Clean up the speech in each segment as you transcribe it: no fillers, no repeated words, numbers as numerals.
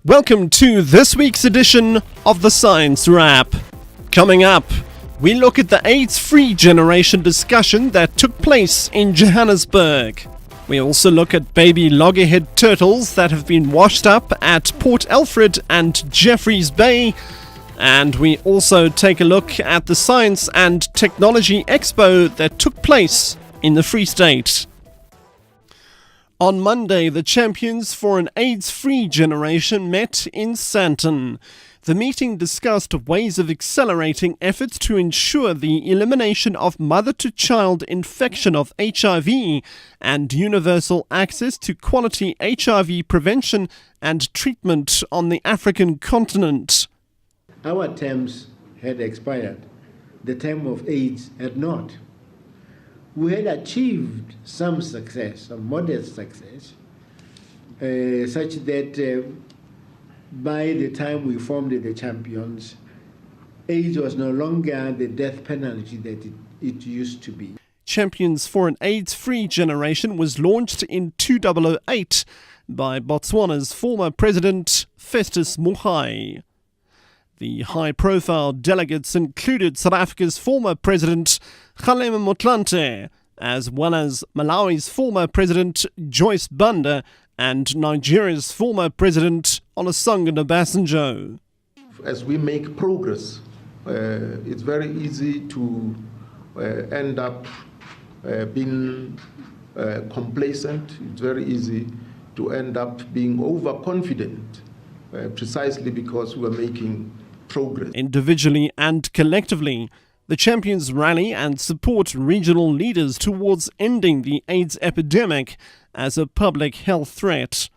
Welcome to this week's edition of the Science Wrap. Coming up, we look at the AIDS-free generation discussion that took place in Johannesburg. We also look at baby loggerhead turtles that have been washed up at Port Alfred and Jeffreys Bay. And we also take a look at the Science and Technology Expo that took place in the Free State. On Monday, the champions for an AIDS-free generation met in Sandton. The meeting discussed ways of accelerating efforts to ensure the elimination of mother-to-child infection of HIV and universal access to quality HIV prevention and treatment on the African continent. Our terms had expired. The term of AIDS had not. We had achieved some success, some modest success, such that by the time we formed the champions, AIDS was no longer the death penalty that it used to be. Champions for an AIDS-free generation was launched in 2008 by Botswana's former president, Festus Mogae. The high-profile delegates included South Africa's former president, Kgalema Motlanthe, as well as Malawi's former president, Joyce Banda, and Nigeria's former president, Olusegun Obasanjo. As we make progress, it's very easy to end up being complacent. It's very easy to end up being overconfident, precisely because we're making progress. Individually and collectively, the champions rally and support regional leaders towards ending the AIDS epidemic as a public health threat.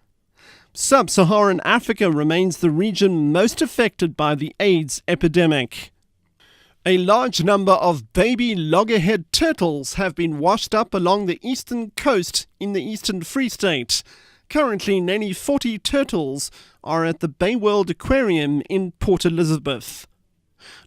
Sub-Saharan Africa remains the region most affected by the AIDS epidemic. A large number of baby loggerhead turtles have been washed up along the eastern coast in the Eastern Free State. Currently, nearly 40 turtles are at the Bay World Aquarium in Port Elizabeth.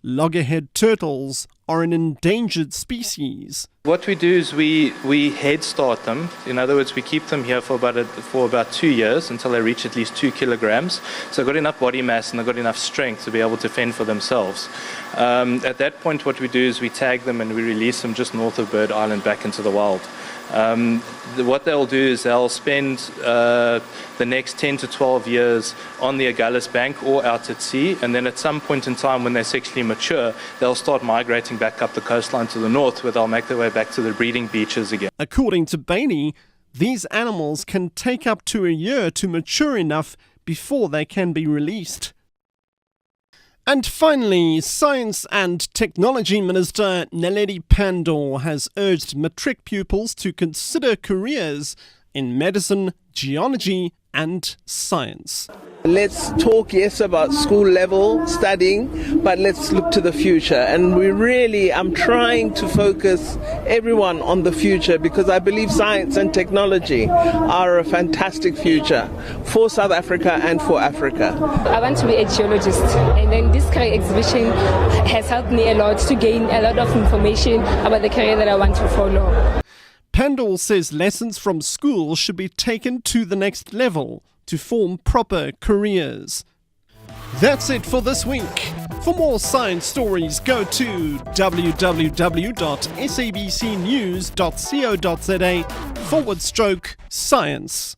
Loggerhead turtles are an endangered species. What we do is we head start them. In other words, we keep them here for about 2 years until they reach at least 2 kilograms. So they've got enough body mass and they've got enough strength to be able to fend for themselves. At that point, what we do is we tag them and we release them just north of Bird Island back into the wild. What they'll do is they'll spend the next 10 to 12 years on the Agulhas Bank or out at sea, and then at some point in time when they're sexually mature, they'll start migrating back up the coastline to the north, where they'll make their way back to the breeding beaches again. According to Bailey, these animals can take up to a year to mature enough before they can be released. And finally, Science and Technology Minister Naledi Pandor has urged matric pupils to consider careers in medicine, geology and science. Let's talk, yes, about school level studying, but let's look to the future. And I'm trying to focus everyone on the future, because I believe science and technology are a fantastic future for South Africa and for Africa. I want to be a geologist, and then this career exhibition has helped me a lot to gain a lot of information about the career that I want to follow. Pandor says lessons from school should be taken to the next level to form proper careers. That's it for this week. For more science stories, go to www.sabcnews.co.za/science.